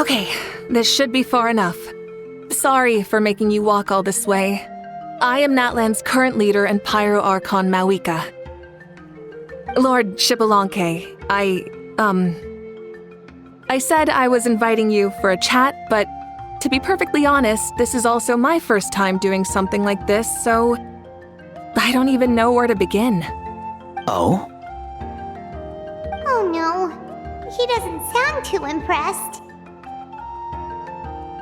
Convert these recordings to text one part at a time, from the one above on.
Okay, this should be far enough. Sorry for making you walk all this way. I am Natlan's current leader and Pyro Archon Mavuika. Lord Xbalanque, I said I was inviting you for a chat, but to be perfectly honest, this is also my first time doing something like this, so I don't even know where to begin. Oh? Oh no, he doesn't sound too impressed.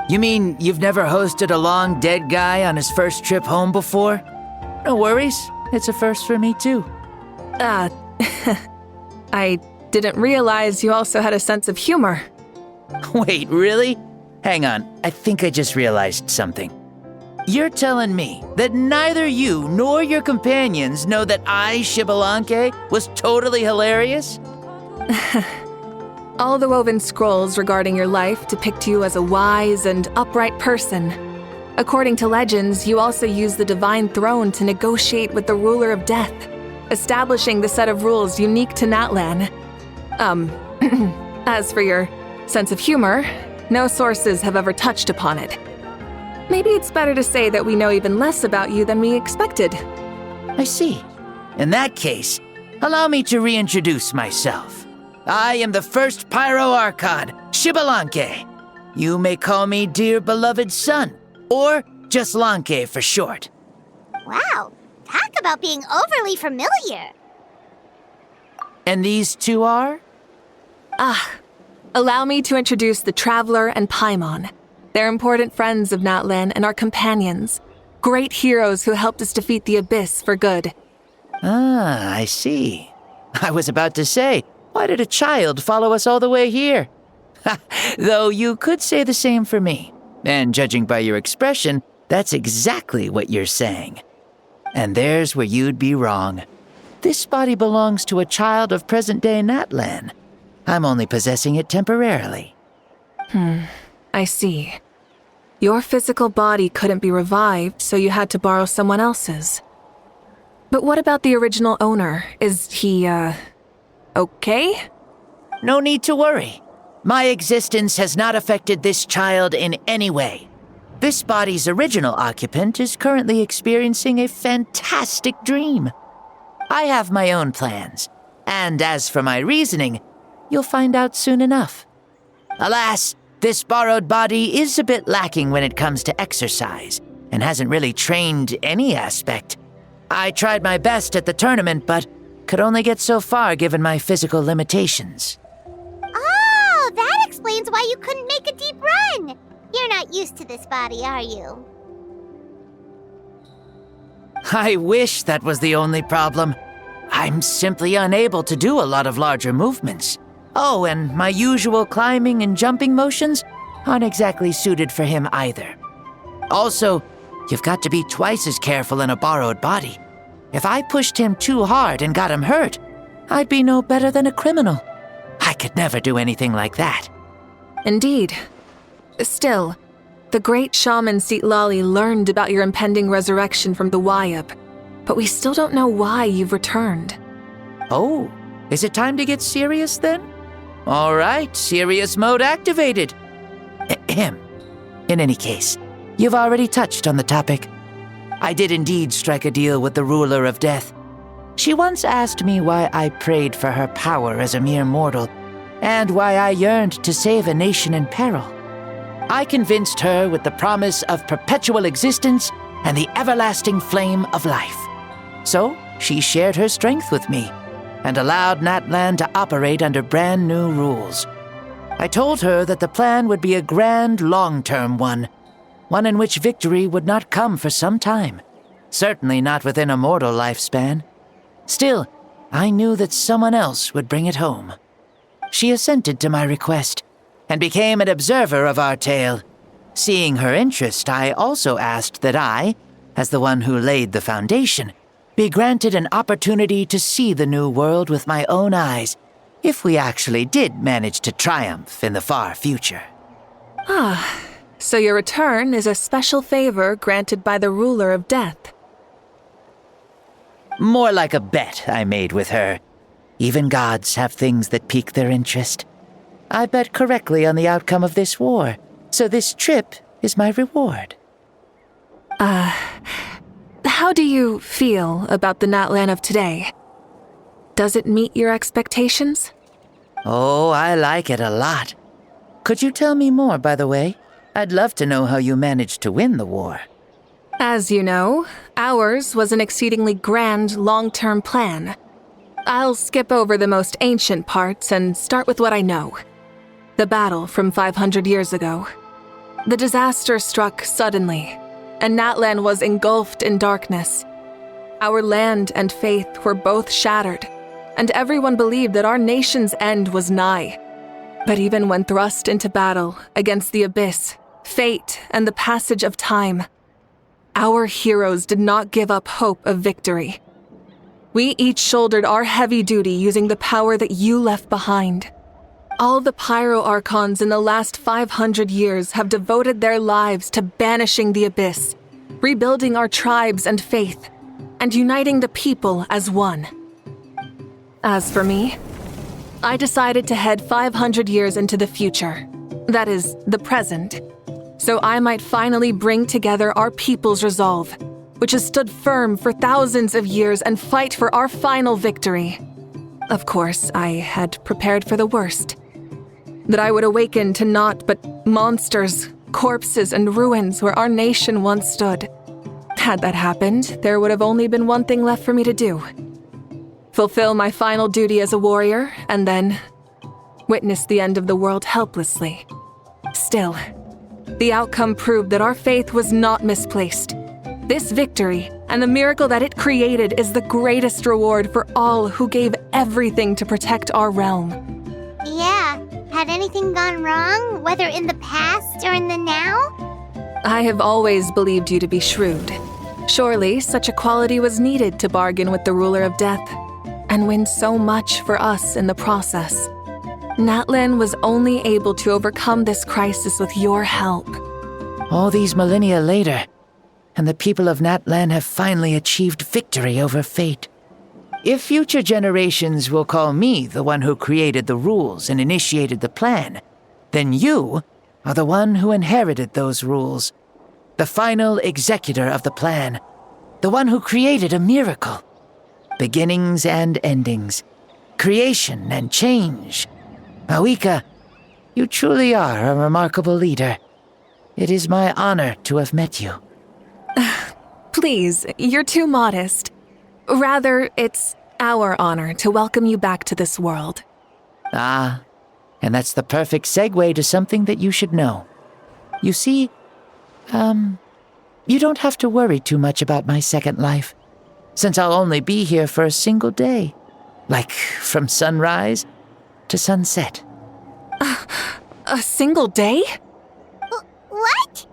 You mean you've never hosted a long dead guy on his first trip home before? No worries, it's a first for me too. I didn't realize you also had a sense of humor. Wait, really? Hang on, I think I just realized something. You're telling me that neither you nor your companions know that I, Xbalanque, was totally hilarious? All the woven scrolls regarding your life depict you as a wise and upright person. According to legends, you also use the Divine Throne to negotiate with the Ruler of Death, establishing the set of rules unique to Natlan. As for your sense of humor, no sources have ever touched upon it. Maybe it's better to say that we know even less about you than we expected. I see. In that case, allow me to reintroduce myself. I am the first Pyro Archon, Xbalanque. You may call me dear beloved son, or just Lanque for short. Wow, talk about being overly familiar. And these two are? Allow me to introduce the Traveler and Paimon. They're important friends of Natlan and our companions. Great heroes who helped us defeat the Abyss for good. Ah, I see. I was about to say, why did a child follow us all the way here? Though you could say the same for me. And judging by your expression, that's exactly what you're saying. And there's where you'd be wrong. This body belongs to a child of present-day Natlan. I'm only possessing it temporarily. I see. Your physical body couldn't be revived, so you had to borrow someone else's. But what about the original owner? Is he, okay? No need to worry. My existence has not affected this child in any way. This body's original occupant is currently experiencing a fantastic dream. I have my own plans, and as for my reasoning, you'll find out soon enough. Alas, this borrowed body is a bit lacking when it comes to exercise, and hasn't really trained any aspect. I tried my best at the tournament, but could only get so far given my physical limitations. Oh, that explains why you couldn't make a deep run. You're not used to this body, are you? I wish that was the only problem. I'm simply unable to do a lot of larger movements. Oh, and my usual climbing and jumping motions aren't exactly suited for him either. Also, you've got to be twice as careful in a borrowed body. If I pushed him too hard and got him hurt, I'd be no better than a criminal. I could never do anything like that. Indeed. Still, the great shaman Lali learned about your impending resurrection from the Wayab, but we still don't know why you've returned. Oh, is it time to get serious then? All right, serious mode activated. Ahem. In any case, you've already touched on the topic. I did indeed strike a deal with the Ruler of Death. She once asked me why I prayed for her power as a mere mortal, and why I yearned to save a nation in peril. I convinced her with the promise of perpetual existence and the everlasting flame of life. So, she shared her strength with me, and allowed Natlan to operate under brand new rules. I told her that the plan would be a grand, long-term one in which victory would not come for some time, certainly not within a mortal lifespan. Still, I knew that someone else would bring it home. She assented to my request, and became an observer of our tale. Seeing her interest, I also asked that I, as the one who laid the foundation, be granted an opportunity to see the new world with my own eyes, if we actually did manage to triumph in the far future. So your return is a special favor granted by the Ruler of Death. More like a bet I made with her. Even gods have things that pique their interest. I bet correctly on the outcome of this war, so this trip is my reward. How do you feel about the Natlan of today? Does it meet your expectations? Oh, I like it a lot. Could you tell me more, by the way? I'd love to know how you managed to win the war. As you know, ours was an exceedingly grand, long-term plan. I'll skip over the most ancient parts and start with what I know. The battle from 500 years ago. The disaster struck suddenly, and Natlan was engulfed in darkness. Our land and faith were both shattered, and everyone believed that our nation's end was nigh. But even when thrust into battle against the abyss, fate, and the passage of time, our heroes did not give up hope of victory. We each shouldered our heavy duty using the power that you left behind. All the Pyro Archons in the last 500 years have devoted their lives to banishing the abyss, rebuilding our tribes and faith, and uniting the people as one. As for me, I decided to head 500 years into the future, that is, the present, so I might finally bring together our people's resolve, which has stood firm for thousands of years, and fight for our final victory. Of course, I had prepared for the worst. That I would awaken to naught but monsters, corpses, and ruins where our nation once stood. Had that happened, there would have only been one thing left for me to do. Fulfill my final duty as a warrior, and then witness the end of the world helplessly. Still, the outcome proved that our faith was not misplaced. This victory, and the miracle that it created, is the greatest reward for all who gave everything to protect our realm. Yeah, had anything gone wrong, whether in the past or in the now? I have always believed you to be shrewd. Surely, such a quality was needed to bargain with the ruler of death, and win so much for us in the process. Natlan was only able to overcome this crisis with your help. All these millennia later, and the people of Natlan have finally achieved victory over fate. If future generations will call me the one who created the rules and initiated the plan, then you are the one who inherited those rules. The final executor of the plan. The one who created a miracle. Beginnings and endings. Creation and change. Mavuika, you truly are a remarkable leader. It is my honor to have met you. Please, you're too modest. Rather, it's our honor to welcome you back to this world. Ah, and that's the perfect segue to something that you should know. You see, you don't have to worry too much about my second life, since I'll only be here for a single day. Like, from sunrise to sunset. A single day? What?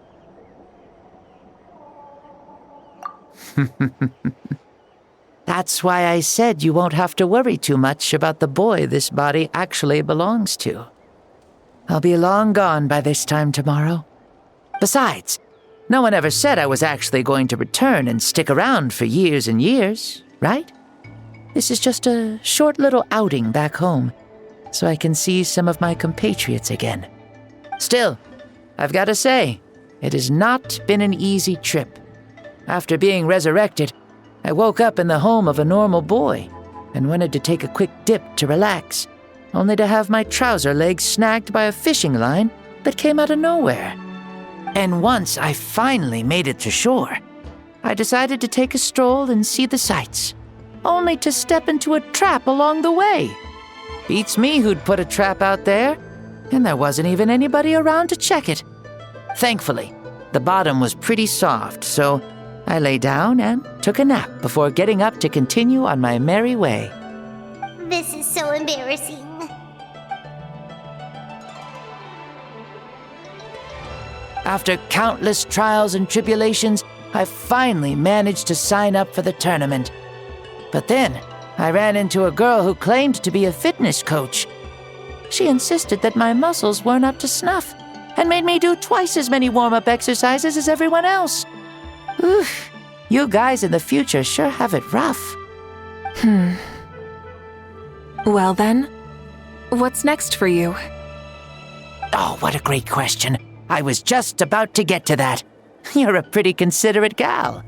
That's why I said you won't have to worry too much about the boy this body actually belongs to. I'll be long gone by this time tomorrow. Besides, no one ever said I was actually going to return and stick around for years and years, right? This is just a short little outing back home, so I can see some of my compatriots again. Still, I've got to say, it has not been an easy trip. After being resurrected, I woke up in the home of a normal boy and wanted to take a quick dip to relax, only to have my trouser legs snagged by a fishing line that came out of nowhere. And once I finally made it to shore, I decided to take a stroll and see the sights, only to step into a trap along the way. Beats me who'd put a trap out there, and there wasn't even anybody around to check it. Thankfully, the bottom was pretty soft, so I lay down and took a nap before getting up to continue on my merry way. This is so embarrassing. After countless trials and tribulations, I finally managed to sign up for the tournament. But then, I ran into a girl who claimed to be a fitness coach. She insisted that my muscles weren't up to snuff, and made me do twice as many warm-up exercises as everyone else. Oof, you guys in the future sure have it rough. Well then, what's next for you? Oh, what a great question. I was just about to get to that. You're a pretty considerate gal.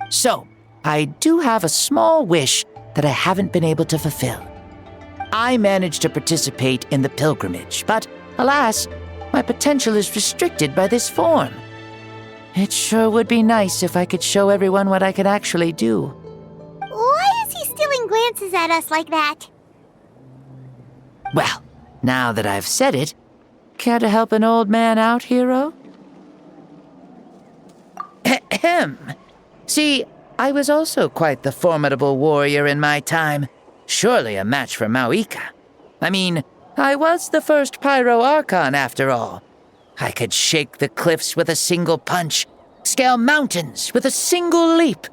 So, I do have a small wish that I haven't been able to fulfill. I managed to participate in the pilgrimage, but alas, my potential is restricted by this form. It sure would be nice if I could show everyone what I can actually do. Why is he stealing glances at us like that? Well, now that I've said it, care to help an old man out, hero? Ahem. See, I was also quite the formidable warrior in my time. Surely a match for Mavuika. I mean, I was the first Pyro Archon after all. I could shake the cliffs with a single punch, scale mountains with a single leap.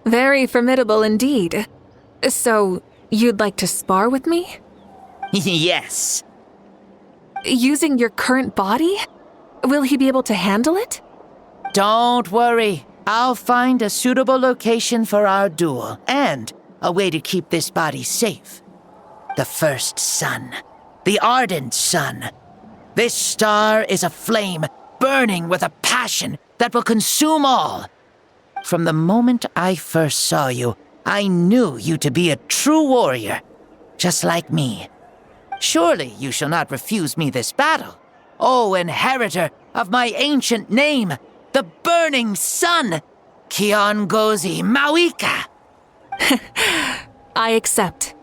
Very formidable indeed. So, you'd like to spar with me? Yes. Using your current body? Will he be able to handle it? Don't worry. I'll find a suitable location for our duel, and a way to keep this body safe. The first sun. The ardent sun. This star is a flame burning with a passion that will consume all. From the moment I first saw you, I knew you to be a true warrior, just like me. Surely you shall not refuse me this battle, O inheritor of my ancient name, the burning sun, Kiongozi Mavuika. I accept.